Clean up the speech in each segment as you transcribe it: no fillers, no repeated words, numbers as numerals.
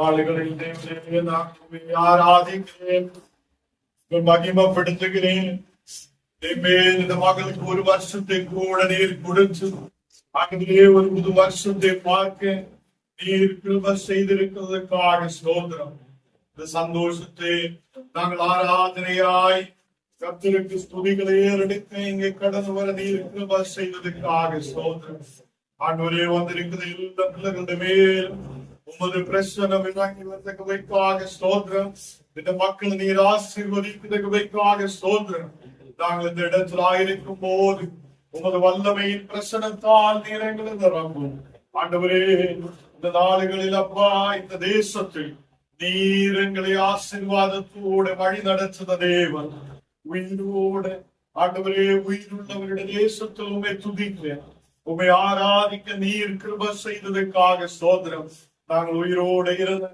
ஆளுகளில் தேவனே நான் உம்மை ஆராதிக்கிறேன், மகிமைப்படுத்துகிறேன். இந்த மகளுக்கு ஒரு வருஷத்தை கூட நீர் கொடுத்து அங்கே ஒரு புது வருஷத்தை பார்க்க நீர் கிருபை செய்திருக்கிறதுக்காக ஸ்தோத்திரம். இந்த சந்தோஷத்தை நாங்கள் ஆராதனையாய் கர்த்தருக்கு ஸ்துதிகளை ஏறெடுக்க இங்கே கடந்து வர நீர் கிருபை செய்வதற்காக ஸ்தோத்திரம். ஆண்டவரே, வந்திருக்கிற எல்லா பிள்ளைகளுடைய மேல் உமது பிரசன்னம் இறங்கி வந்ததற்காக ஸ்தோத்திரம். இந்த மக்கள் நீர் ஆசீர்வதிக்கிறதற்காக ஸ்தோத்திரம். நாங்கள் இந்த இடத்தில் ஆயிருக்கும் போது உமது வல்லமையின் பிரசனத்தால் நீர் எங்களை நிரம்பும். ஆண்டவரே, இந்த நாடுகளில் அப்பா, இந்த தேசத்தில் நீர் எங்களை ஆசீர்வாதத்தோடு வழி நடத்துத தேவன். உயிரோடு ஆண்டவரே, உயிருள்ளவருடைய தேசத்தில் உண்மை துதிக்கிறேன், உண்மை ஆராதிக்க நீர் கிருபை செய்ததற்காக ஸ்தோத்திரம். நாங்கள் உயிரோடு இருந்த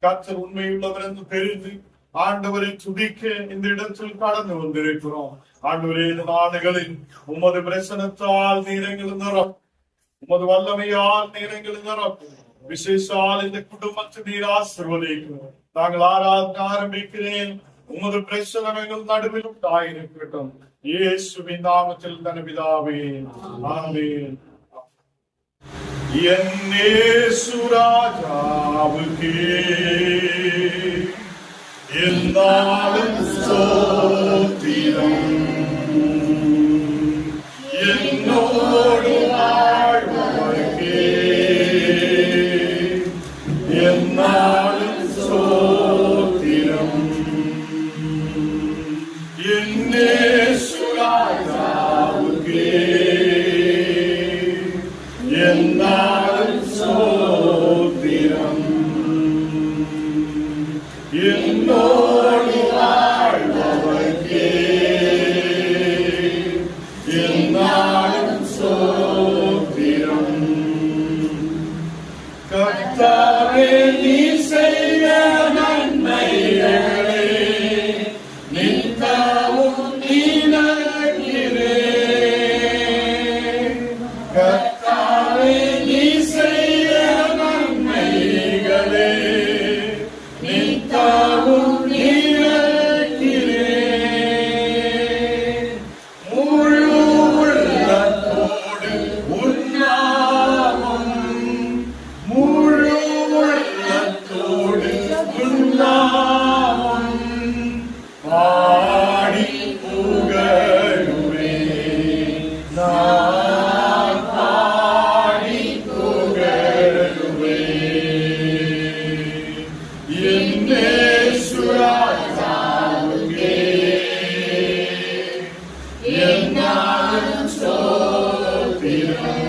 கர்த்தர் உண்மையுள்ளவர் என்று தெரிந்து ஆண்டவரை துதிக்க இந்த இடத்தில் கடந்து வந்திருக்கிறோம். ஆண்டவரே, இந்த நாடுகளில் உமது பிரசனத்தால் நீரங்கள் நிரப்பும், உமது வல்லமையால் நீரங்கள் நிரப்பும். விசேஷால் இந்த குடும்பத்தை நீர் ஆசீர்வதிக்கிறோம். நாங்கள் ஆராதனை ஆரம்பிக்கிறேன். உமது பிரசனம் எங்கள் நடுவில் உண்டாயிருக்கட்டும். இயேசுவின் நாமத்தில் தன் பிதாவே, ஆமென். என் இயேசு ராஜாவுக்கே என்னாலும் ஸ்தோத்திரம். என்னோடு வாழ்வதற்கே என்னாலும் ஸ்தோத்திரம். என் இயேசு ராஜாவுக்கே என்னாலும் ஸ்தோத்திரம். என்னோடு வாழ்வதற்கே என்னாலும் ஸ்தோத்திரம். கர்த்தாவே, நீ செய்த நன்மைகளை நித்தமும் நினைக்கிறேன். கர்த்தாவே, நீ செய்த நன்மைகளை நித்தமும் நினைக்கிறேன். முழு உள்ளத்தோடு உன்னாமம், முழு உள்ளத்தோடு உன்னாமம் பாடி புகழுவேன். நான் பாடி புகழுவேன். என் இயேசு ராஜாவுக்கே என்னாலும் ஸ்தோத்திரம்.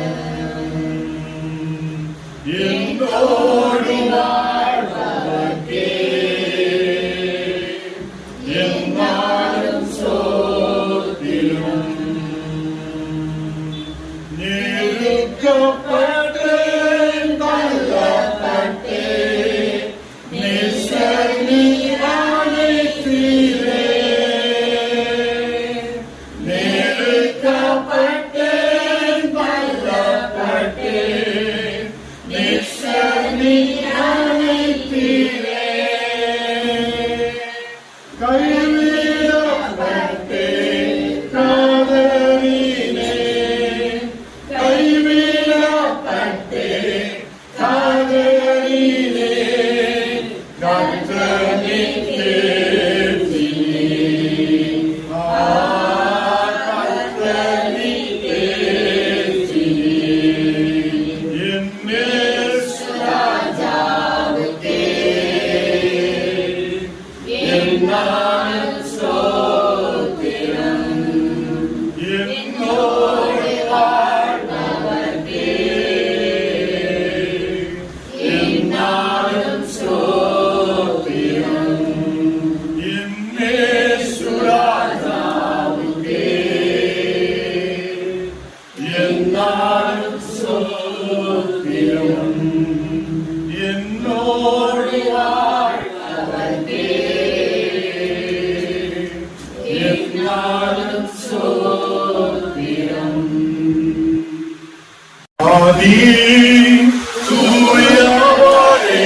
என்னோடு வாழ்வதற்கே என்னாலும் ஸ்தோத்திரம். நெருக்கப்பட்டேன், தள்ளப்பட்டேன், நேசர் நீர் அழைத்தீரே. நெருக்கப்பட்டேன், தள்ளப்பட்டேன், நேசர் நீர் அழைத்தீரே. கைவிடப்பட்டேன், காதலினேன், கைவிடப்பட்டேன், காதலினேன். கர்த்தனை தேற்றினேன், கர்த்தனை தேற்றினேன். என் இயேசு ராஜாவுக்கே என்னாலும் ஸ்தோத்திரம். என்னோடு வாழ்வதற்கே என்னாலும் ஸ்தோத்திரம். என் இயேசு ராஜாவுக்கே என்னாலும் ஸ்தோத்திரம். என்னோடு வாழ்வதற்கே என்னாலும் ஸ்தோத்திரம். ஆதி சூரியவானே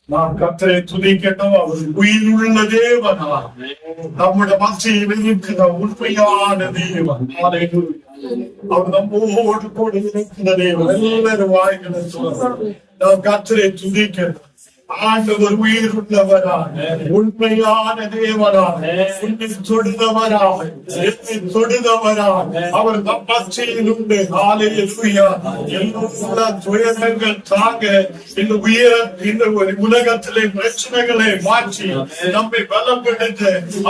நாம் கர்த்தரை துதிக்கட்டும். அவர் உயிருள்ள தேவன், நம்முடைய மத்தியில் இருக்கிற உண்மையான தேவன். அவர் நம்மோடு கூட இருக்கிற தேவன். எல்லாரும் வாய்களை சொல்லலாம். நாம் கர்த்தரை துதிக்கட்டும். ஆண்டவர் உயிர் உள்ளவராக, உண்மையான தேவராக, உன்னை தொடுதவராக, என்னை தொடுதவராக அவர் நம் மத்தியில் உண்டு. ஹல்லேலூயா. எல்லா துயரங்கள் தாங்க இந்த உலகத்திலே பிரச்சனைகளை மாற்றி நம்மை பலப்படுத்த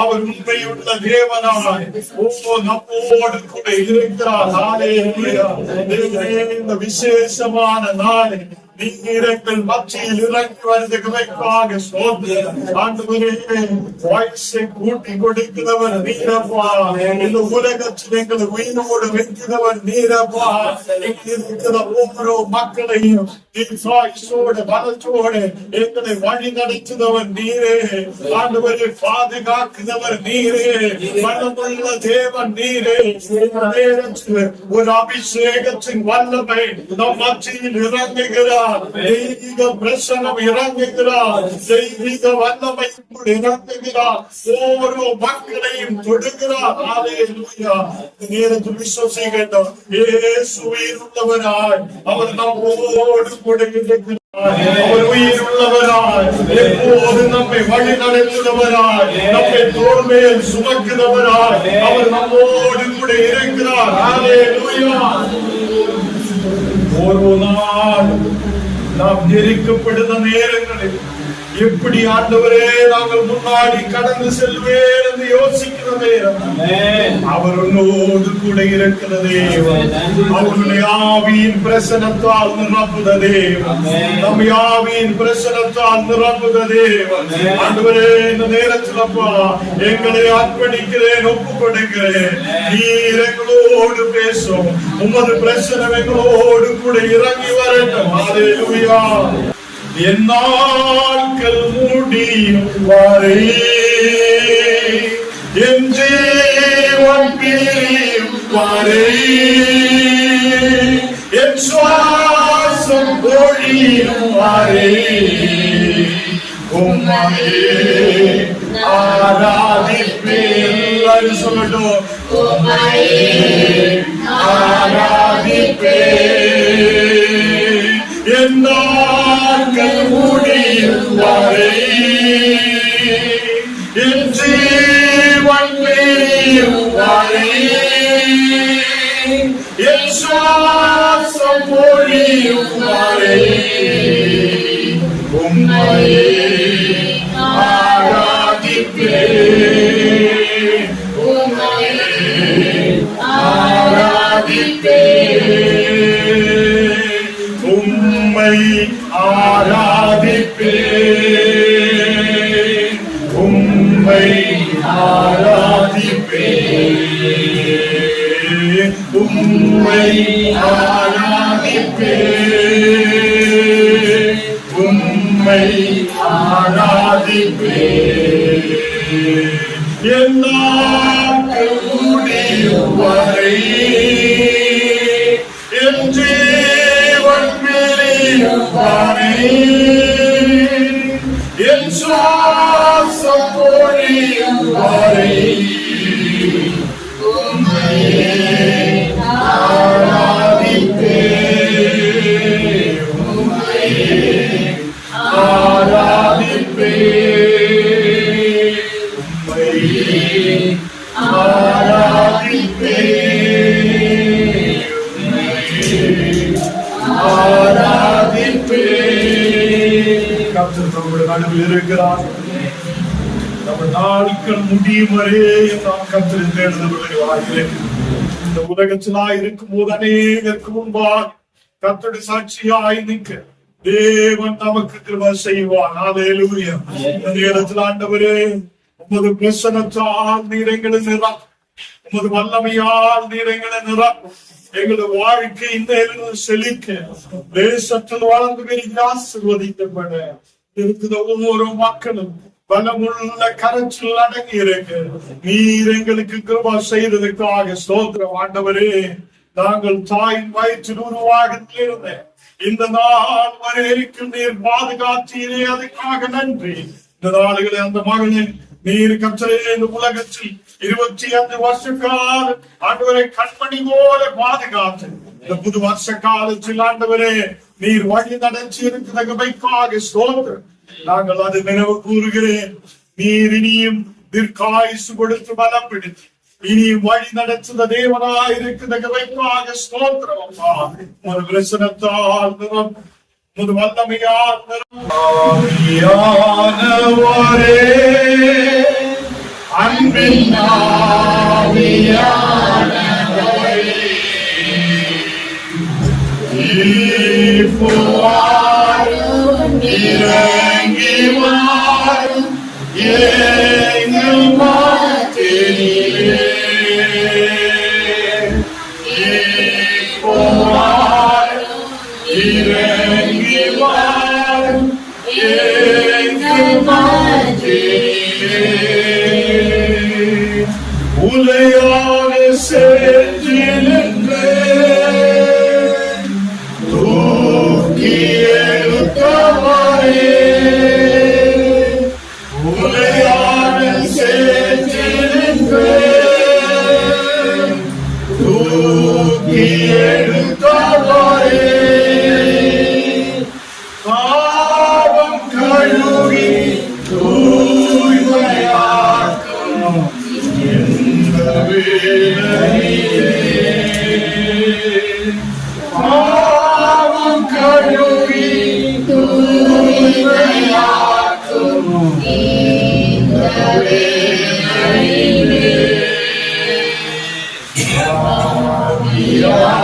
அவர் உண்மையுள்ள தேவனாக நம்மோடு கூட இருக்கிறார். ஹல்லேலூயா. இந்த விசேஷமான நாளை நீங்கள் மத்தியில் இறங்கி வருவதற்காக ஆண்டவரே வாய்ஸை கூட்டி கொடுக்கிறவர் நீரப்பா. இந்த உலகத்தில் எங்களை உயிரோடு வைக்கிறவர் நீரப்பா. இருக்கிற ஒவ்வொரு மக்களையும் சாய்ஸோடு பலத்தோடு எங்களை வழி நடத்துகிறவர் நீரே. ஆண்டவரை பாதுகாக்கிறவர் நீரே. மனமுள்ள தேவன் நீரே. ஒரு அபிஷேகத்தின் வல்லமை நம் மத்தியில் இறங்குகிறார். தெய்வீக பிரசனம் இறங்குகிறார். தெய்வீக வல்லமை இறங்குகிறார். ஒவ்வொரு மக்களையும் தொடுகிறார். ஹல்லேலூயா. நேரத்தில் விசுவாசிக்கிறோம். இயேசு உயிர் உள்ளவராய் அவர் நம்மோடு கூட இருக்கிறார். அவர் உயிர் உள்ளவராய் எப்போது நம்மை வழி நடத்துகிறவராய், நம்மை தோள் மேல் சுமக்கிறவராய் அவர் நம்மோடு கூட இருக்கிறார். ஹல்லேலூயா. ஒரு நாள் நாம் நெருக்கப்படுத்த நேரங்களில் எப்படி ஆண்டவரே நாங்கள் முன்னாடி கடந்து செல்வேன் என்று யோசிக்கிற நேரம் அவர் உன்னோடு கூட இருக்கிற தேவன். அவருடைய ஆவியின் பிரசனத்தால் நிரப்புத தேவன். நம் ஆவியின் பிரசனத்தால் நிரப்புத தேவன். ஆண்டவரே இந்த நேரத்தில் அப்பா எங்களை அர்ப்பணிக்கிறேன், ஒப்புக் கொடுக்கிறேன். நீர் எங்களோடு பேசும். உமது பிரசனம் எங்களோடு கூட இறங்கி வரட்டும். ஹல்லேலூயா. என் நாட்கள் முடியும் வரை என் ஜீவன் பிரியும் வரை என் சுவாசம் பொழியும் வரை உம்மையே ஆராதிப்பேன். சொல்லட்டும். உம்மையே ஆராதிப்பேன். என் நாட்கள் முடியும் வரை என் ஜீவன் பிரியும் வரை என் சுவாசம் பொழியும் வரை உம்மையே ஆராதிப்பேன். உம்மையே ஆராதிப்பேன். உம்மை ஆராதிப்பேன். உம்மை ஆராதிப்பேன். உம்மை ஆராதிப்பேன். உம்மை ஆராதிப்பேன். என் நாட்கள் முடியும் வரை என் ஜீவன் பிரியும் வரை என் சுவாசம் பொழியும் வரை உம்மையே ஆராதிப்பேன். உம்மையே ஆராதிப்பேன். உம்மையே ஆராதிப்பேன். ஆராதிப்பேன். கர்த்தர் நம்முடைய நடுவில் இருக்கிறார். நம்ம நாட்கள் முடியும் வரை நாம் கர்த்தரை தேடுதல். இந்த உலகத்திலா இருக்கும் போது அநேகருக்கு முன்பாக கர்த்தருடைய சாட்சியாய் நிற்க தேவன் நமக்கு கிருபை செய்வார். ஹல்லேலூயா. இந்த நேரத்தில் ஆண்டவரே உமது பிரசன்னத்தால் நீர் எங்களை நிரப்பும். உமது வல்லமையால் நீர் எங்களை நிரப்பும். எங்களது வாழ்க்கை இந்த செழிக்க தேசத்தில் வளர்ந்து பெரிய ஆசீர்வதிக்கப்பட இருக்கிற ஒவ்வொரு மக்களும் பலமுள்ள கரைச்சல் அடங்கி இருக்கு. நீர் எங்களுக்கு கிருபை செய்ததற்காக ஸ்தோத்திரம். ஆண்டவரே நாங்கள் தாயின் வயிற்றில் உருவாக இருந்தேன் இந்த நாள் வரைக்கும் நீர் பாதுகாத்தீரே, அதுக்காக நன்றி. இந்த நாடுகளை அந்த மகனே நீர் கற்றே இந்த உலகத்தில் 25 வருஷ காலம் ஆண்டவரை கண்மணி போல பாதுகாத்து இந்த புது வருஷ காலத்தில் ஆண்டவரே நீர் வழி நடத்தி இருக்கிற ஸ்தோத்திரம். நாங்கள் அது நினைவு கூறுகிறேன். நீர் இனியும் தீர்க்காயுசு கொடுத்து பலப்படுத்தி இனியும் வழி நடத்துத தேவனாயிருக்கிறதற்காக ஸ்தோத்திரம் அப்பா. ஒரு பிரசனத்தால் ஒரு வல்லமையால் ஆவியானவரே, அன்பின் ஆவியானவரே, இறங்கி வாரும் எங்கள் மத்தியிலே. இறங்கி வாரும் எங்கள் மத்தியிலே. உலையான சென்றிலே தூக்கி எடுத்தவரே, உலையான சென்றிலே தூக்கி எடுத்தவரே, பாவம் கழுவி தூய்மையாக்கும் இந்த வேளையிலே. பாவம் கழுவி தூய்மையாக்கும் இந்த வேளையிலே.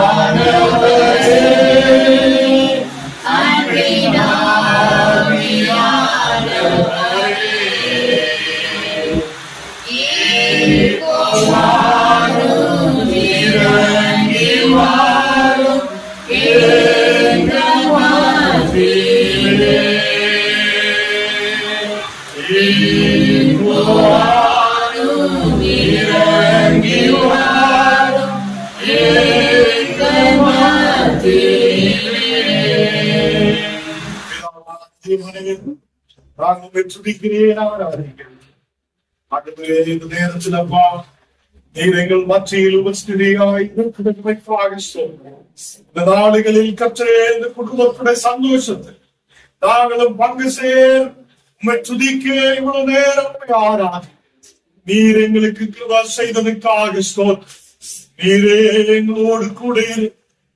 ஆவியானவரே, அன்பின் ஆவியானவரே, இறங்கி வாரும் எங்கள் மத்தியிலே. இறங்கி வாரும் எங்கள் மத்தியிலே. நான் உங்களை துதிக்கிறேன், ஆராதிக்கிறேன். ஆண்டவரே, இந்த நேரத்தில் அப்பா நீர் எங்கள் மத்தியில் உபஸ்திதியாய் இருக்கிறதற்காக ஸ்தோத்திரம். இந்த நாடுகளில் கர்த்தரே, இந்த குடும்பத்துடைய சந்தோஷத்தை நாங்களும் பங்கு சேர் உம்மை துதிக்க இவ்வளவு நேரம் ஆராதி. நீர் எங்களுக்கு கிருபை செய்ததற்காக ஸ்தோத்திரம். நீரே எங்களோடு கூட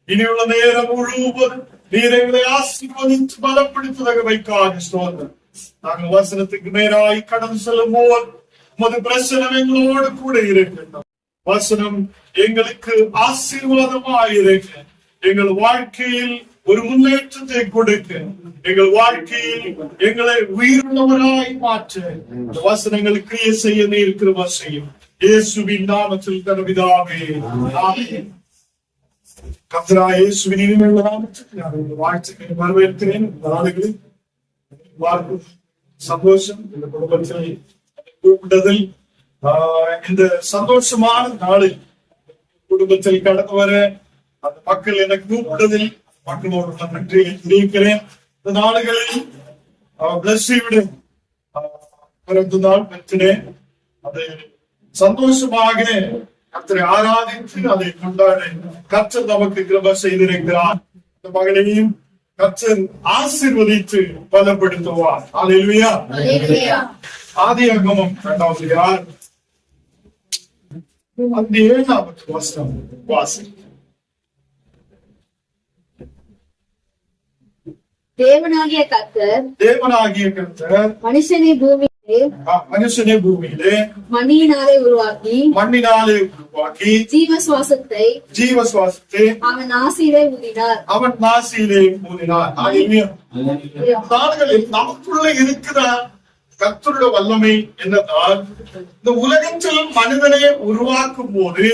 இனி உள்ள நேரம் முழுவதும் நீர் எங்களை ஆசீர்வதித்து பலப்படுத்துவதற்காக ஸ்தோத்திரம். நாங்கள் வசனத்துக்கு நேராய் கடந்து செல்லும் போது உமது பிரசனம் எங்களோடு கூட இருக்கின்றோம். வசனம் எங்களுக்கு ஆசீர்வாதமாயிருக்க, எங்கள் வாழ்க்கையில் ஒரு முன்னேற்றத்தை கொடுக்க, எங்கள் வாழ்க்கையில் எங்களை உயிருள்ளவராய் மாற்ற இந்த வசனங்கள் கிரியை செய்ய நீர் கிருபை செய்யும். இயேசுவின் நாமத்தில் கர்த்தாவே, ஆமென். கர்த்தராகிய இயேசுவின் இனிமையுள்ள நாமத்தில் நான் உங்கள் வாழ்த்துக்களை வரவேற்கிறேன். இந்த நாடுகளில் பார்க்கும் சந்தோஷம், இந்த குடும்பத்தில் கூப்பிட்டதில் இந்த சந்தோஷமான நாளில் குடும்பத்தில் கடந்து வர அந்த மக்கள் எனக்கு கூப்பிட்டதில் மக்களோடு நன்றி தெரிவிக்கிறேன். இந்த நாடுகளில் பிளஸ்ஸியுடைய பிறந்த நாள் பெற்றினேன். அதை சந்தோஷமாக கர்த்தரை ஆராதித்து அதை கொண்டாட கர்த்தர் நமக்கு கிருபை செய்திருக்கிறார். இந்த மகளையும் கர்த்தர் ஆசீர்வதித்து பலப்படுத்துவார். அல்லேலூயா. ஆதியாகமம் 2ஆம் அதிகாரம் 7வது வசனம் வாசி. தேவனாகிய கர்த்தர் மனுஷனை பூமியிலே மண்ணினாலே உருவாக்கி ஜீவ சுவாசத்தை அவன் நாசியிலே ஊதினார். நாடுகளில் நமக்குள்ள இருக்கிற கர்த்தருடைய வல்லமை என்னதான், இந்த உலகத்தில் மனிதனை உருவாக்கும் போது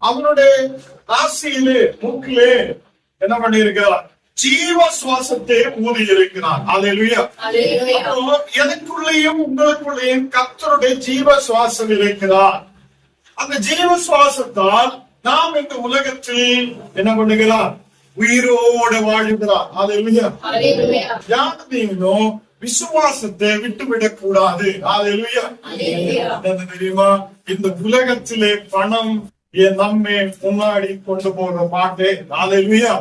அவனுடைய நாசியிலே மூக்கிலே என்ன பண்ணியிருக்கிறார்? ஜீவ சுவாசத்தை ஊதி இருக்கிறார். அல்லேலூயா. எனக்குள்ளேயும் உங்களுக்குள்ளேயும் கர்த்தருடைய ஜீவ சுவாசம் இருக்கிறார். அந்த ஜீவ சுவாசத்தால் நாம் இந்த உலகத்தில் என்ன பண்ணுகிறார்? உயிரோடு வாழ்கிறார். அல்லேலூயா. யாருமேனும் விசுவாசத்தை விட்டுவிடக் கூடாது. அல்லேலூயா. தெரியுமா, இந்த உலகத்திலே பணம், நம்மை முன்னாடி கொண்டு போக மாட்டேன். ஹல்லேலூயா.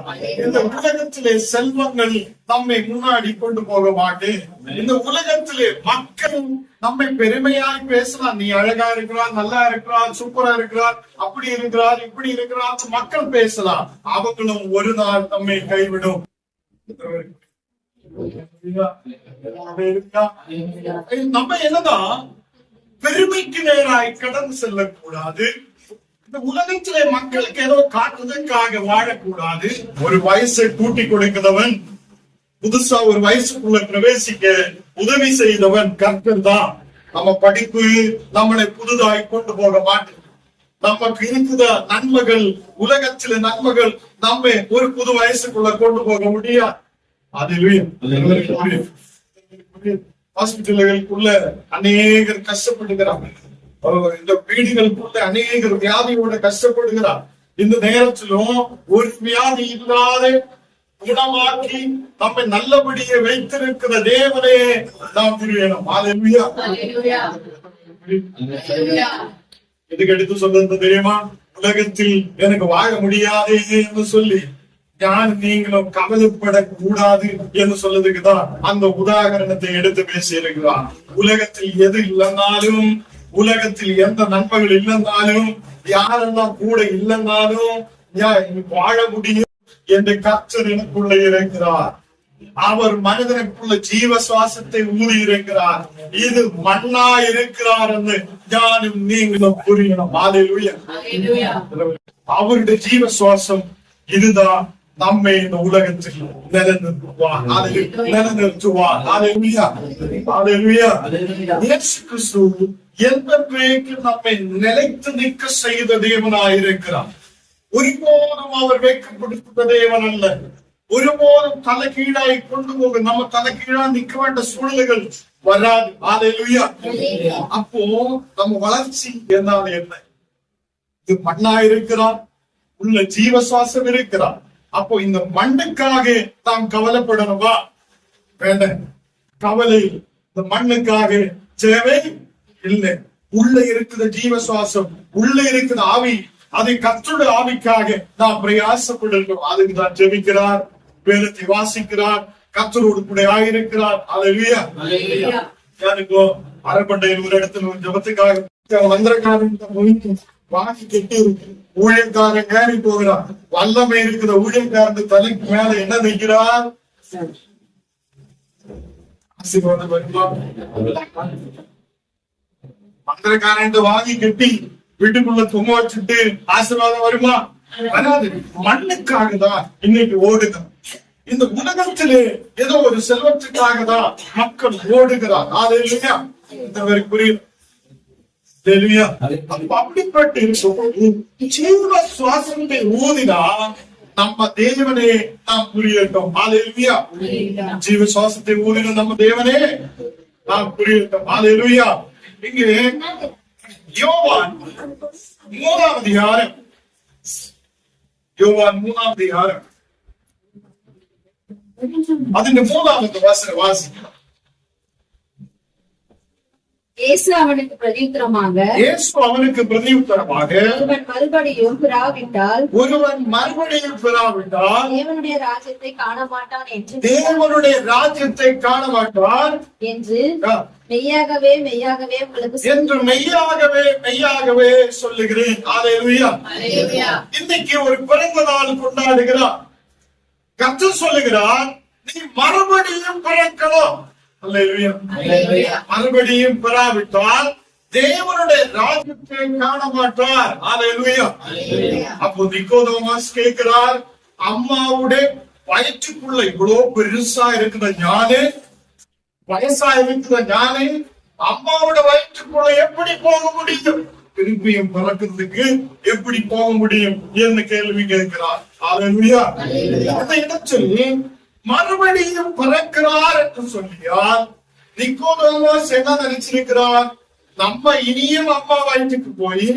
இந்த உலகத்திலே செல்வங்கள் நம்மை முன்னாடி கொண்டு போக மாட்டேன். இந்த உலகத்திலே மக்கள் நம்மை பெருமையாய் பேசலாம். நீ அழகா இருக்கிறார், நல்லா இருக்கிறார், சூப்பரா இருக்கிறார், அப்படி இருக்கிறார், இப்படி இருக்கிறார் மக்கள் பேசலாம். அவங்களும் ஒரு நாள் நம்மை கைவிடும். நம்ம என்னதான் பெருமைக்கு நேராய் கடந்து செல்லக்கூடாது. இந்த உலகத்திலே மக்களுக்கு ஏதோ காட்டுறதுக்காக வாழக்கூடாது. ஒரு வயசை கூட்டி கொடுக்கிறவன், புதுசா ஒரு வயசுக்குள்ள பிரவேசிக்க உதவி செய்தவன் கர்த்தர் தான். நம்ம படிப்பு நம்மளை புதுதாய் கொண்டு போக மாட்டேன். நமக்கு இருக்கிற நன்மைகள், உலகத்தில நன்மைகள் நம்ம ஒரு புது வயசுக்குள்ள கொண்டு போக முடியாது. ஹாஸ்பிட்டல்களுக்குள்ள அநேகர் கஷ்டப்படுகிறாங்க. இந்த வீடுகளுக்குள்ள அநேகர் வியாதியோட கஷ்டப்படுகிறார். இந்த நேரத்திலும் ஒரு வியாதி இல்லாத குணமாக்கி நம்மை நல்லபடியே வைத்திருக்கிற தேவனே நாம் புரியணும். இதுக்கு எடுத்து சொல்றது தெரியுமா? உலகத்தில் எனக்கு வாழ முடியாதே என்று சொல்லி யார் நீங்களும் கவலைப்படக்கூடாது என்று சொல்றதுக்குதான் அந்த உதாரணத்தை எடுத்து பேசி இருக்கிறார். உலகத்தில் எது இல்லைன்னாலும், உலகத்தில் எந்த நன்மைகள் இல்லைன்னாலும், யாரெல்லாம் கூட இல்லைன்னாலும் வாழ முடியும் என்று கர்த்தர் எனக்குள்ள இருக்கிறார். அவர் மனிதனுக்குள்ள ஜீவ சுவாசத்தை ஊறி இருக்கிறார். இது மண்ணா இருக்கிறார் என்று ஞானும் நீங்களும் புரியணும். ஹல்லேலூயா. அவருடைய ஜீவ சுவாசம் இதுதான் நம்மை இந்த உலகத்தில் நிலைநிறுத்துவார். இயேசு கிறிஸ்து எந்த பேருக்கு நம்மை நிலைத்து நிற்க செய்த தேவனாயிருக்கிறார். ஒருபோதும் அவர் வைக்கப்படுத்த தேவன் அல்ல. ஒருபோதும் தலைகீழாய் கொண்டு போக நம்ம தலைகீழா நிற்க வேண்டிய சூழ்நிலைகள் வராது. ஹல்லேலூயா. அப்போ நம்ம வளர்ச்சி என்ன? இது மண்ணா இருக்கிறார், உள்ள ஜீவ சுவாசம் இருக்கிறார். அப்போ இந்த மண்ணுக்காக நாம் கவலைப்படணுமா? வேண்டாம். கவலை இந்த மண்ணுக்காக தேவை இல்லை. உள்ள இருக்கிற ஜீவ சுவாசம், உள்ள இருக்கிற ஆவி, அதை கர்த்தருடைய ஆவிக்காக நாம் பிரயாசப்படணும். அதுக்கு தான் ஜெபிக்கிறார், வேதத்தை வாசிக்கிறார், கர்த்தரோடு கூட ஆயிருக்கிறார். ஹல்லேலூயா. யாருக்கோ அரபண்டையில் ஒரு இடத்துல ஒரு ஜபத்துக்காக மந்திரக்காரன் வாங்கி கெட்டி இருக்கு. ஊழியக்காரன் ஏறி போகிறார். வல்லமை இருக்கிற ஊழியக்காரன் தலைக்கு மேல என்ன நிற்கிறார்? ஆசீர்வாதம் வருமா? மந்திரக்காரன் வாங்கி கெட்டி வீட்டுக்குள்ள தொங்க வச்சுட்டு ஆசீர்வாதம் வருமா? வராது. மண்ணுக்காக தான் இன்னைக்கு ஓடுங்க. இந்த உலகத்திலே ஏதோ ஒரு செல்வத்துக்காக தான் மக்கள் ஓடுகிறார். ஹல்லேலூயா. இந்த புரியும். அப்படிப்பட்ட ஜீவ சுவாசத்தை ஊதினா நம்ம தேவனே நாம் புரியட்டும். ஹல்லேலூயா. ஜீவ சுவாசத்தை ஊதின நம்ம தேவனே நாம் புரியட்டும். ஹல்லேலூயா. இங்கே யோவான் 3ஆம் அதிகாரம், யோவான் 3ஆம் அதிகாரம் അതിന്റെ 3ാമത്തെ വചനം വാസിക്കാം. இயேசு அவனுக்கு பிரதியுத்தரமாக ஒருவன் மறுபடியும் பிறாவிட்டால் தேவனுடைய ராஜ்யத்தை காண மாட்டான் என்று மெய்யாகவே மெய்யாகவே உங்களுக்கு மெய்யாகவே சொல்லுகிறேன். இன்னைக்கு ஒரு பிறந்த நாள் கொண்டாடுகிறார். கர்த்தர் சொல்லுகிறார், நீ மறுபடியும் பிறக்கணும். மறுபடியும் பெறாவிட்டால் தேவனுடைய ராஜ்யத்தை காண மாட்டார். அப்போ நிக்கோதேமஸ் கேட்கிறார், அம்மாவுடைய வயிற்றுக்குள்ள இவ்வளவு பெருசா இருக்கிற ஞானே, வயசா இருக்கிற ஞானே அம்மாவோட வயிற்றுக்குள்ள எப்படி போக முடியும்? திருப்பியும் பிறக்கிறதுக்கு எப்படி போக முடியும் என்று கேள்வி கேட்கிறார். அந்த இடத்தில் மறுபடியும் பிறக்கிறார் என்று சொல்லியால் நிக்கோதேமஸ் என்ன நினைச்சிருக்கிறார்? நம்ம இனியும் அம்மா வயிற்றுக்கு போய்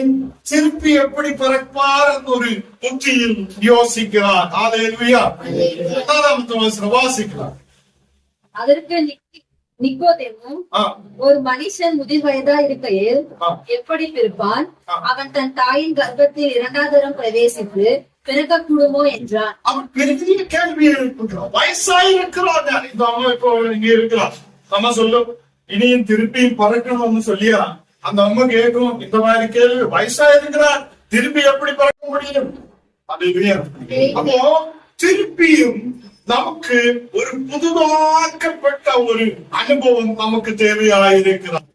திருப்பி எப்படி பிறப்பார் என்று ஒரு புத்தியில் யோசிக்கிறார். ஹல்லேலூயா. 4ஆம் வசனம் வாசிக்கிறார். நிக்கோதேமும் ஒரு மனுஷன் முதிர் வயதா இருக்கையில் எப்படி பிறப்பான்? அவன் தன் தாயின் கர்ப்பத்தில் 2வது தரம் பிரவேசித்து பிறக்கக்கூடுமோ என்றான். அவன் பெரிய கேள்வி எழுப்புகிறான். வயசாயிருக்கிறான். இந்த அம்மா இப்போ இங்க இருக்கிறான். அம்மா சொல்லும் இனியும் திருப்பியும் பறக்கணும்னு சொல்லியா அந்த அம்மா கேட்கும் இந்த மாதிரி கேள்வி. வயசாயிருக்கிறார், திருப்பி எப்படி பறக்க முடியும்? அப்போ திருப்பியும் நமக்கு ஒரு புதுதாக்கப்பட்ட ஒரு அனுபவம் நமக்கு தேவையாயிருக்கிறார்.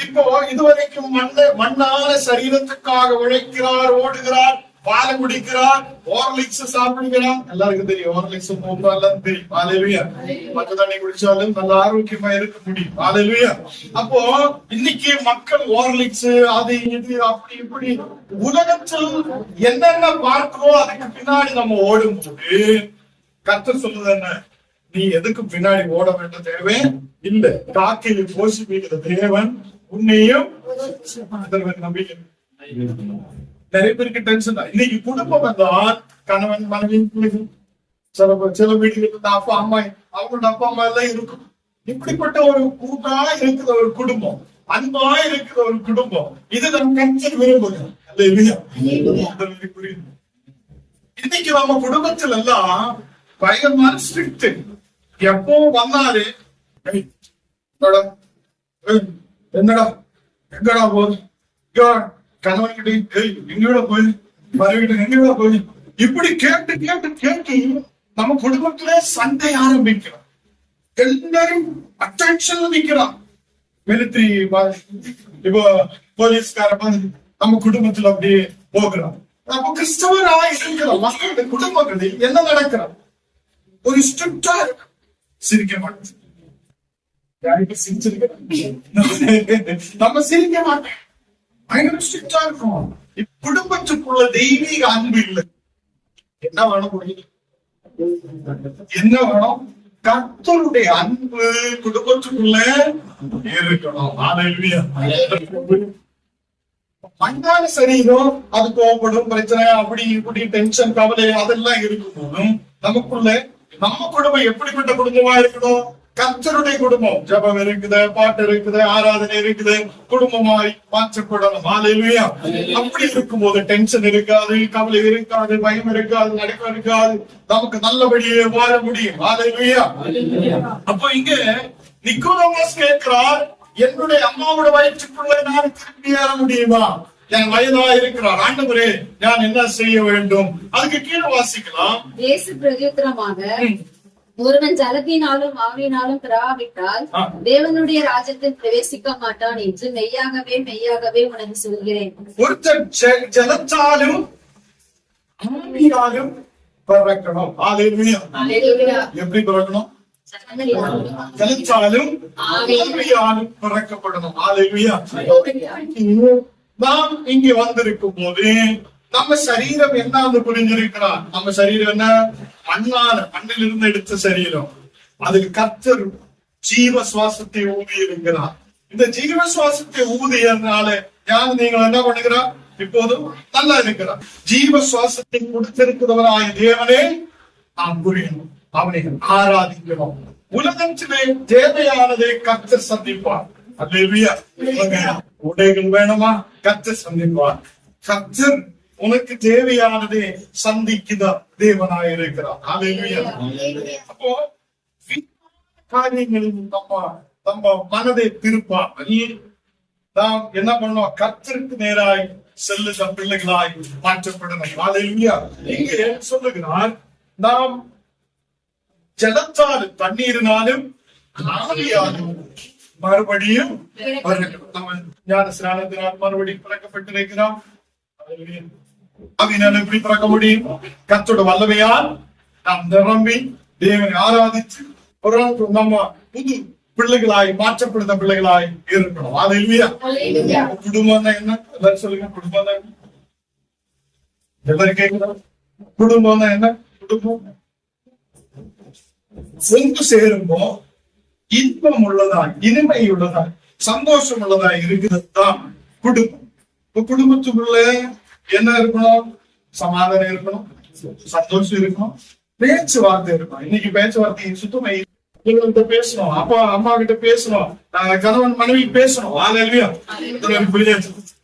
இப்போ இதுவரைக்கும் மண்ணான சரீரத்துக்காக உழைக்கிறார், ஓடுகிறார், பாலை குடிக்கிறார், ஹார்லிக்ஸ் சாப்பிடுகிறார். எல்லாருக்கும் தெரியும் ஹார்லிக்ஸ் தெரியும். ஹalleluya. மற்ற தண்ணி குடிச்சாலும் நல்ல ஆரோக்கியமா இருக்க முடியும். ஹalleluya. அப்போ இன்னைக்கு மக்கள் ஹார்லிக்ஸ் அது இது அப்படி இப்படி உலகத்தில் என்னென்ன பார்க்கிறோம் அதுக்கு பின்னாடி நம்ம ஓடும்போது கர்த்தர் சொல்லுது என்ன? நீ எதுக்கு பின்னாடி ஓட வேண்ட தேவை இல்ல. காக்கையை போஷிப்பிக்கிற தேவன் உன்னையும் நம்பிக்கை. நிறைய பேருக்கு டென்ஷன் தான். இன்னைக்கு குடும்பம் தான் கணவன் மனைவி பிள்ளைகள் சில வீடுகளுக்கு அப்பா அம்மா அவங்களோட அப்பா அம்மா எல்லாம் இருக்கும். இப்படிப்பட்ட ஒரு கூட்டா இருக்கிற ஒரு குடும்பம், அன்பா இருக்கிற ஒரு குடும்பம், இது நம்ம கருத்து விரும்புகிறோம். இன்னைக்கு நம்ம குடும்பத்துல எல்லாம் பயங்கரமான ஸ்ட்ரிக்ட். எப்போ வந்தாரு என்னடா எங்கடா போகுது கணவன்கிட்ட எங்கட போய் மனைவிட்ட எங்கடா போய் இப்படி கேட்டு கேட்டு கேட்டு நம்ம குடும்பத்திலே சண்டை ஆரம்பிக்கிறோம். எல்லாரும் அட்டென்ஷன்ல நிக்கிறான். மிலிட்டரி இப்போ போலீஸ்கார நம்ம குடும்பத்துல அப்படியே போகிறோம். நம்ம கிறிஸ்தவரா இருக்கிறோம். மக்களுடைய குடும்பங்களில் என்ன நடக்கிறோம்? ஒரு ஸ்ட்ரிக்டா இருக்கு. சிரிக்க மாட்டோம். நம்ம சிரிக்க மாட்டோம். பயங்கர ஸ்ட்ரிக்டா இருக்கும். குடும்பத்துக்குள்ள தெய்வீக அன்பு இல்லை. என்ன வேணும்? என்ன வேணும்? கர்த்தருடைய அன்பு குடும்பத்துக்குள்ள இருக்கணும். மண்ணான சரீரம் அது கோபப்படும், பிரச்சனை அப்படி இப்படி டென்ஷன் கவலை அதெல்லாம் இருக்கும் போதும் நமக்குள்ள நம்ம குடும்பம் எப்படிப்பட்ட குடும்பமா இருக்கணும்? கர்த்தருடைய குடும்பம். ஜெபம் இருக்குது, பாட்டு இருக்குது, ஆராதனை இருக்குது, குடும்பமாய் மாற்றப்படணும். ஹalleluya. அப்படி இருக்கும்போது டென்ஷன் இருக்காது, கவலை இருக்காது, பயம் இருக்காது, நடுக்கம் இருக்காது. நமக்கு நல்லபடியே வாழ முடியும். ஹalleluya. அப்போ இங்க நிக்கோதேமஸ் கேட்கிறார், என்னுடைய அம்மாவோட வயிற்றுக்குள்ள நான் திரும்பி ஏற முடியுமா? என் வயதா இருக்கிறார், ஆண்டவரே நான் என்ன செய்ய வேண்டும்? அதுக்கு கீழே வாசிக்கலாம். இயேசு பிரதியுத்தரமாக, ஒருவன் ஜலத்தினாலும் ஆவியினாலும் பிராவிட்டால் தேவனுடைய ராஜ்யத்தில் பிரவேசிக்க மாட்டான் என்று மெய்யாகவே மெய்யாகவே உனக்கு சொல்கிறேன். ஒருத்தர் ஜலத்தாலும் ஆவியாலும் பிறக்கணும். எப்படி பிறக்கணும்? ஜலத்தாலும் ஆவியாலும் பிறக்கப்படணும். நாம் இங்க வந்திருக்கும் போது நம்ம சரீரம் என்ன புரிஞ்சிருக்கிறார்? நம்ம சரீரம் என்ன? மண்ணிலிருந்து எடுத்த சரீரம். அதுக்கு கர்த்தர் ஜீவ சுவாசத்தை ஊதி இருக்கிறார். இந்த ஜீவ சுவாசத்தை ஊதியதுனால யாரு நீங்கள் என்ன பண்ணுகிறார்? இப்போதும் நல்லா இருக்கிறார். ஜீவ சுவாசத்தை கொடுத்திருக்கிறவராய தேவனே நாம் புரியணும், அவனை ஆராதிக்கணும். உலகத்திலே தேவையானதை கர்த்தர் சந்திப்பார். உடைகள் வேணுமா? கர்த்தர் சந்திப்பார். கர்த்தர் உனக்கு தேவையானதை சந்திக்குத தேவனாய் இருக்கிறார். அப்போ காரியங்களில் நம்ம மனதை திருப்பாமல் நாம் என்ன பண்ணுவோம்? கர்த்தருக்கு நேராய் செல்லுகிற பிள்ளைகளாய் மாற்றப்படணும். இங்கே சொல்லுகிறார், நாம் ஜலத்தாலும் தண்ணீரினாலும் ஆவியாலும் மறுபடியும் ஞான ஸ்நானத்தினால் மறுபடியும் பிறக்கப்பட்டிருக்கிறோம். அவினால் எப்படி பிறக்க முடியும்? கர்த்தரோட வல்லமையால் நாம் நிரம்பி தேவனை ஆராதித்து நம்ம புது பிள்ளைகளாய் மாற்றப்படுத்த பிள்ளைகளாய் இருக்கணும். அது இல்லையா? குடும்பம் தான் என்ன? எல்லாரும் சொல்லுங்க. குடும்பம் தான் எல்லாரும் கேட்குதா? குடும்பம் தான் என்ன? குடும்பம் ஒன்று சேரும்போ இன்பம் உள்ளதாய், இனிமை உள்ளதாய், சந்தோஷம் உள்ளதாய் இருக்கிறது தான் குடும்பம். குடும்பத்துக்குள்ள என்ன இருக்கணும்? சமாதானம் இருக்கணும், சந்தோஷம் இருக்கணும், பேச்சுவார்த்தை இருக்கும். இன்னைக்கு பேச்சுவார்த்தை சுத்தமா இவங்கள்ட்ட பேசணும், அப்பா அம்மா கிட்ட பேசணும், கணவன் மனைவி பேசணும்.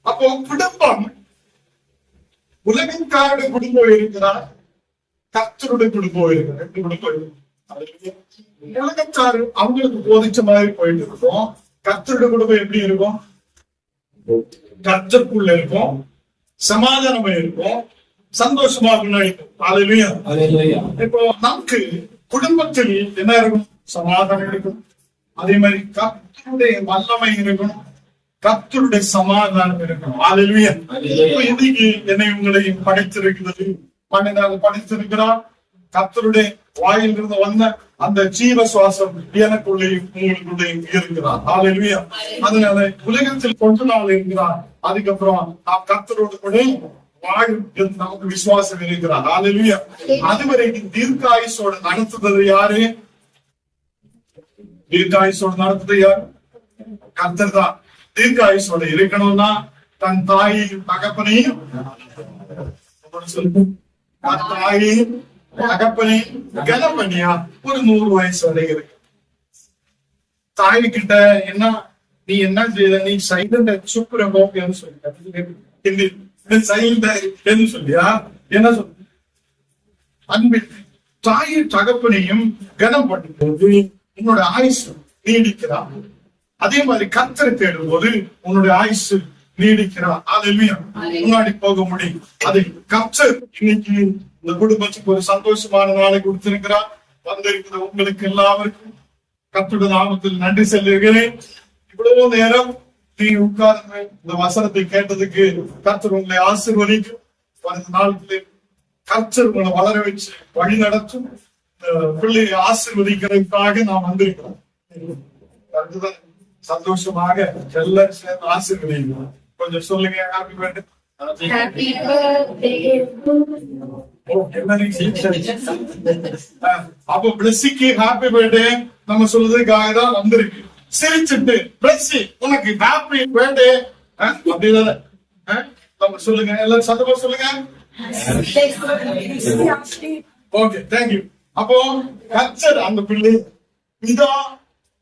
அப்போ குடும்பம், உலகக்காருடைய குடும்பம் இருக்கிறார், கர்த்தருடைய குடும்பம் இருக்கிறார். ரெண்டு குடும்பம் இருக்கு. உலகக்காரு அவங்களுக்கு போதிச்ச மாதிரி போயிட்டு இருக்கும். கர்த்தருடைய குடும்பம் எப்படி இருக்கும்? கர்த்தருக்குள்ள இருக்கும், சமாதானமா இருக்கும், சந்தோஷமா இருக்கும். இப்போ நமக்கு குடும்பத்தில் என்ன இருக்கும்? சமாதானம் இருக்கும். அதே மாதிரி கர்த்தருடைய வல்லமை இருக்கும், கர்த்தருடைய சமாதானம் இருக்கும். இன்னைக்கு என்னை உங்களை படைத்திருக்கிறது, மனிதனால் படைத்திருக்கிறார். கர்த்தருடைய வாயில் இருந்து வந்த அந்த ஜீவ சுவாசம் எனக்குள்ளேயும் உங்களுக்குள்ளேயும் இருக்கிறார். அதனால உலகத்தில் கொஞ்ச நாள் இருக்கிறார், அதுக்கப்புறம் நாம் கர்த்தரோடு கூட நமக்கு விசுவாசம் இருக்கிறார். அதுவரைக்கும் தீர்க்காயுசோட நடத்துறது யாரு? தீர்க்காயுசோட நடத்துறது யாரு? கர்த்தர் தான். தீர்க்காயுசோட இருக்கணும்னா தன் தாயையும் தகப்பனையும், தாயையும் தகப்பனையும் கனப்பனியா ஒரு 100 வயசு வரை இருக்கு. தாய் கிட்ட என்ன நீ என்ன செய்த, நீ சைலண்ட் சூப்பரன்னு சொல்லியா என்ன சொல் அன்பில் தாயும் தகப்பனையும் கனம் பண்ணும் போது உன்னோட ஆயுசு நீடிக்கிறான். அதே மாதிரி கர்த்தரை தேடும் போது உன்னுடைய ஆயுசு நீடிக்கிறான். முன்னாடி போக முடியும். அது கர்த்தர் இன்னைக்கு இந்த குடும்பத்துக்கு ஒரு சந்தோஷமான நாளை கொடுத்திருக்கிறார். வந்திருக்கிற உங்களுக்கு எல்லாருக்கும் கர்த்தருடைய நாமத்தில் நன்றி சொல்லுகிறேன். இவ்வளவு நேரம் நீ உட்கார்ந்து இந்த வசனத்தை கேட்டதுக்கு கர்த்தர் உங்களை ஆசீர்வதிக்கும். வருகிற நாட்களில் கர்த்தர் உங்களை வளர வச்சு வழி நடத்தும். பிள்ளையை ஆசீர்வதிக்கிறதுக்காக நாம் வந்திருக்கிறோம். சந்தோஷமாக எல்லாரும் சேர்ந்து ஆசீர்வதிக்கிறோம். கொஞ்சம் சொல்லுங்க. Happy birthday. அப்போ பிளஸிக்கு ஹாப்பி பர்த்டே நம்ம சொல்றதுக்காக தான் வந்திருக்கு. சிரிச்சுட்டு பிளஸி உனக்கு ஹாப்பி பர்த்டே அப்படிதானே நம்ம சொல்லுங்க. எல்லாரும் சத்தமா சொல்லுங்க. Okay, thank you. அப்போ கர்த்தர் அந்த பிள்ளை பிதா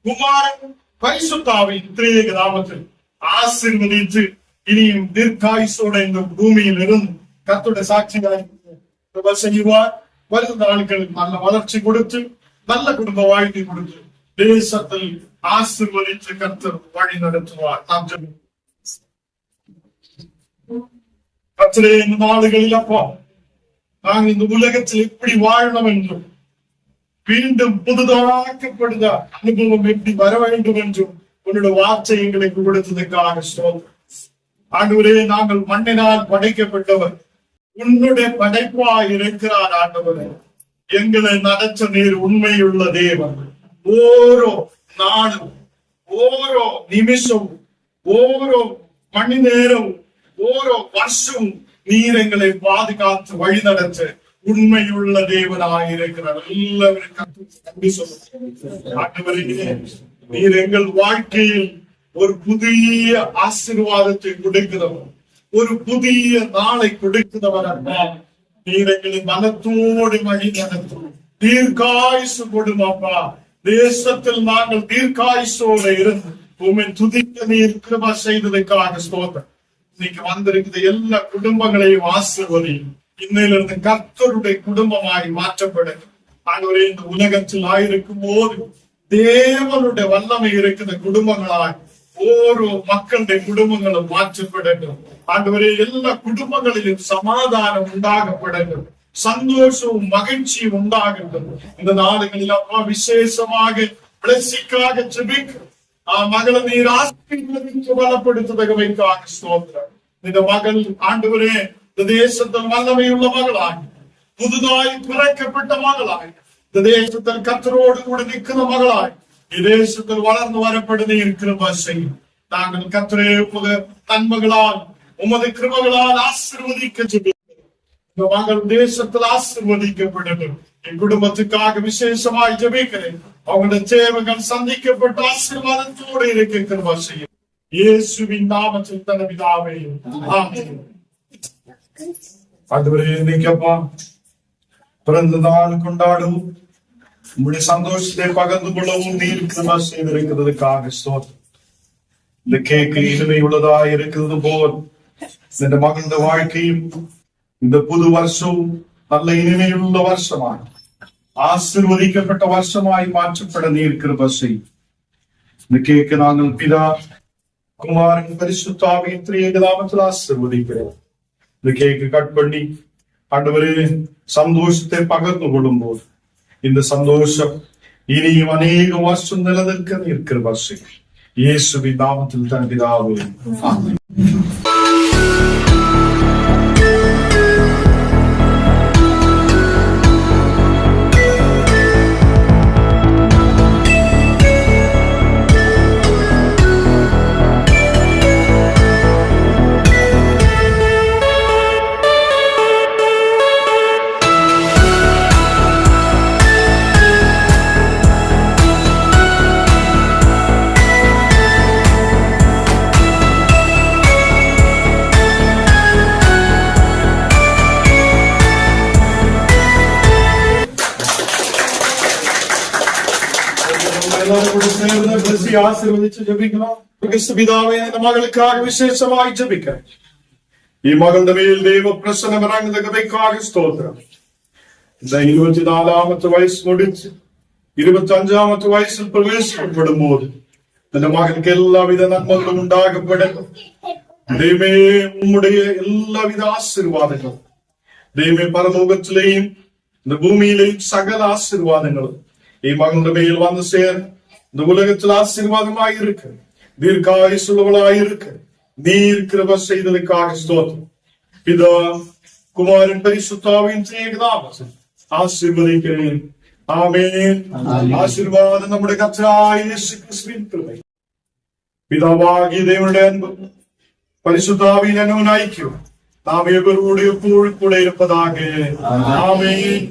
குமாரன் பரிசுத்தாவின் திரியேக நாமத்தில் ஆசீர்வதித்து இனியும் தீர்க்காயுசோட இந்த பூமியில் இருந்து கர்த்தருடைய சாட்சிகளை செய்வார். வருகிற நாட்களில் நல்ல வளர்ச்சி கொடுத்து நல்ல குடும்ப வாழ்க்கை கொடுத்து தேசத்தில் ஆசீர்வதித்து கர்த்தர் வழி நடத்துவார். நாம் கர்த்தரே, இந்த நாடுகளில் அப்பா நாங்கள் இந்த உலகத்தில் எப்படி வாழணும் என்றும் மீண்டும் புதுதாக்கப்படுத அனுபவம் எப்படி வர வேண்டும் என்றும் உன்னுடைய வார்த்தை எங்களுக்கு கொடுத்ததுக்காக ஸ்தோத்திரம். ஆண்டவரே, நாங்கள் மண்ணினால் படைக்கப்பட்டவர், உன்னுடைய படைப்பாய் இருக்கிறார். ஆண்டவரே, எங்களை நடத்த நீர் உண்மையுள்ள தேவன். ஓரோ நாளும், ஓரோ நிமிஷம், ஓரோ மணி நேரம், ஓரோ வருஷம் நீர் எங்களை பாதுகாத்து வழி நடத்த உண்மையுள்ள தேவனாய் இருக்கிறார். எல்லாருக்கும் நீர் எங்கள் வாழ்க்கையில் ஒரு புதிய ஆசீர்வாதத்தை கொடுக்கிறவர், ஒரு புதிய நாளை கொடுக்கிறவர். நீர் எங்களை மனத்தோடு வழி நடத்தும். தீர்க்காயுசு கொடுமாப்பா. தேசத்தில் நாங்கள் தீர்க்காயுசோடு இருந்து உண்மை துதிக்க நீர் கிருபை செய்ததுக்காக ஸ்தோத்திரம். இன்னைக்கு வந்திருக்கிற எல்லா குடும்பங்களையும் ஆசீர்வதியும். இன்னையிலிருந்து கர்த்தருடைய குடும்பமாய் மாற்றப்படும். ஆண்டவரே, இந்த உலகத்தில் ஆயிருக்கும் போது தேவனுடைய வல்லமை இருக்கிற குடும்பங்களாய் ஓரோ மக்களுடைய குடும்பங்களும் மாற்றப்படட்டும். ஆண்டவரே, எல்லா குடும்பங்களிலும் சமாதானம் உண்டாகப்படட்டும், சந்தோஷமும் மகிழ்ச்சியும் உண்டாகட்டும். இந்த நாடுகளில் அப்பா விசேஷமாக பிளஸிக்காக ஜெபிக்கிறோம். மகளை நீர் ஆசீர்வதித்து பலப்படுத்துவதற்காக ஸ்தோத்திரம். இந்த மகள் ஆண்டவரே இந்த தேசத்தில் வல்லமையுள்ள மகளாய், புதுதாய் பிறக்கப்பட்ட மகளாய், இந்த தேசத்தில் கர்த்தரோடு கூட நிற்கிற மகளாய், தேசத்தில் வளர்ந்து வரப்படுது இருக்கிற செய்யும். நாங்கள் கர்த்தரே உமது நன்மைகளால் உமது கிருபைகளால் ஆசீர்வதிக்க ஜெபிக்கிறோம். இந்த மகள் தேசத்தில் ஆசீர்வதிக்கப்படட்டும். என் குடும்பத்துக்காக விசேஷமாய் ஜெபிக்கிறேன். அவங்களுடைய தேவைகள் சந்திக்கப்பட்டு ஆசீர்வாதத்தோடு இருக்க கிருபை செய்யும். இயேசுவின் நாமத்தில் தன் பிதாவே, ஆமென். ஆண்டவரே, நீங்கப்பா பிறந்த நாள் கொண்டாடவும் உங்களுடைய சந்தோஷத்தை பகிர்ந்து கொள்ளவும் நீர் கிருபை செய்திருக்கிறதுக்காக ஸ்தோத்திரம். இந்த கேக்கு இனிமை உள்ளதா இருக்கிறது போல் இந்த மகிழ்ந்த வாழ்க்கையும் இந்த புது வருஷம் நல்ல இனிமையுள்ள வருஷமாய் ஆசீர்வதிக்கப்பட்ட வருஷமாய் மாற்றப்பட நீர் கிருபை செய். இந்த கேக்கு நாங்கள் பிதா குமாரன் பரிசுத்த ஆவியின் திரியேக நாமத்தில் ஆசீர்வதிக்கிறோம். இந்த கேக்கு கட் பண்ணி ஆண்டவரே சந்தோஷத்தை பகிர்ந்து கொள்ளும் போது இந்த சந்தோஷம் இனியும் அநேக வருஷம் நிலநிற்க இருக்கிற வருஷம் இயேசுவின் நாமத்தில் தன் பிதாவே ஆமென். ஆசீர்வதிச்சு ஜெபிக்கலாம். பிதாவே, இந்த மகளுக்காக விசேஷமாய் ஜெபிக்கிறேன். இம்மകളുടെ மேல் தேவ பிரசன்னம் இறங்குகிற கிருபைக்காக ஸ்தோத்திரம். இந்த 24ஆம் வயசு முடிச்சு 25ஆம் வயசில் பிரவேசிக்கப்படும் போது இந்த மகனுக்கு எல்லாவித நன்மைகளும் உண்டாகப்படும். தெய்வமே, உம்முடைய எல்லாவித ஆசீர்வாதங்களும் தெய்வமே பரலோகத்திலேயும் இந்த பூமியிலேயும் சகல ஆசீர்வாதங்களும் இம்மகளுடைய மேல் வந்து சேர இந்த உலகத்தில் ஆசீர்வாதமாய் இருக்கு, தீர்க்காயுசுள்ளவளாய் இருக்கு நீர் கிருபை செய்ததற்காக ஸ்தோத்திரம். பிதா குமாரன் பரிசுத்த ஆவியின் திரியேக நாமத்தில் ஆசீர்வதிக்கிறேன். ஆமென். ஆசீர்வாதம் நம்முடைய கர்த்தராகிய இயேசு கிறிஸ்துவின் கிருபை, பிதாவாகிய தேவனுடைய அன்பு, பரிசுத்த ஆவியின் அன்பின் ஐக்கியம் நாம் எவரோடு எப்பொழுதும் கூட இருப்பதாக. ஆமென்.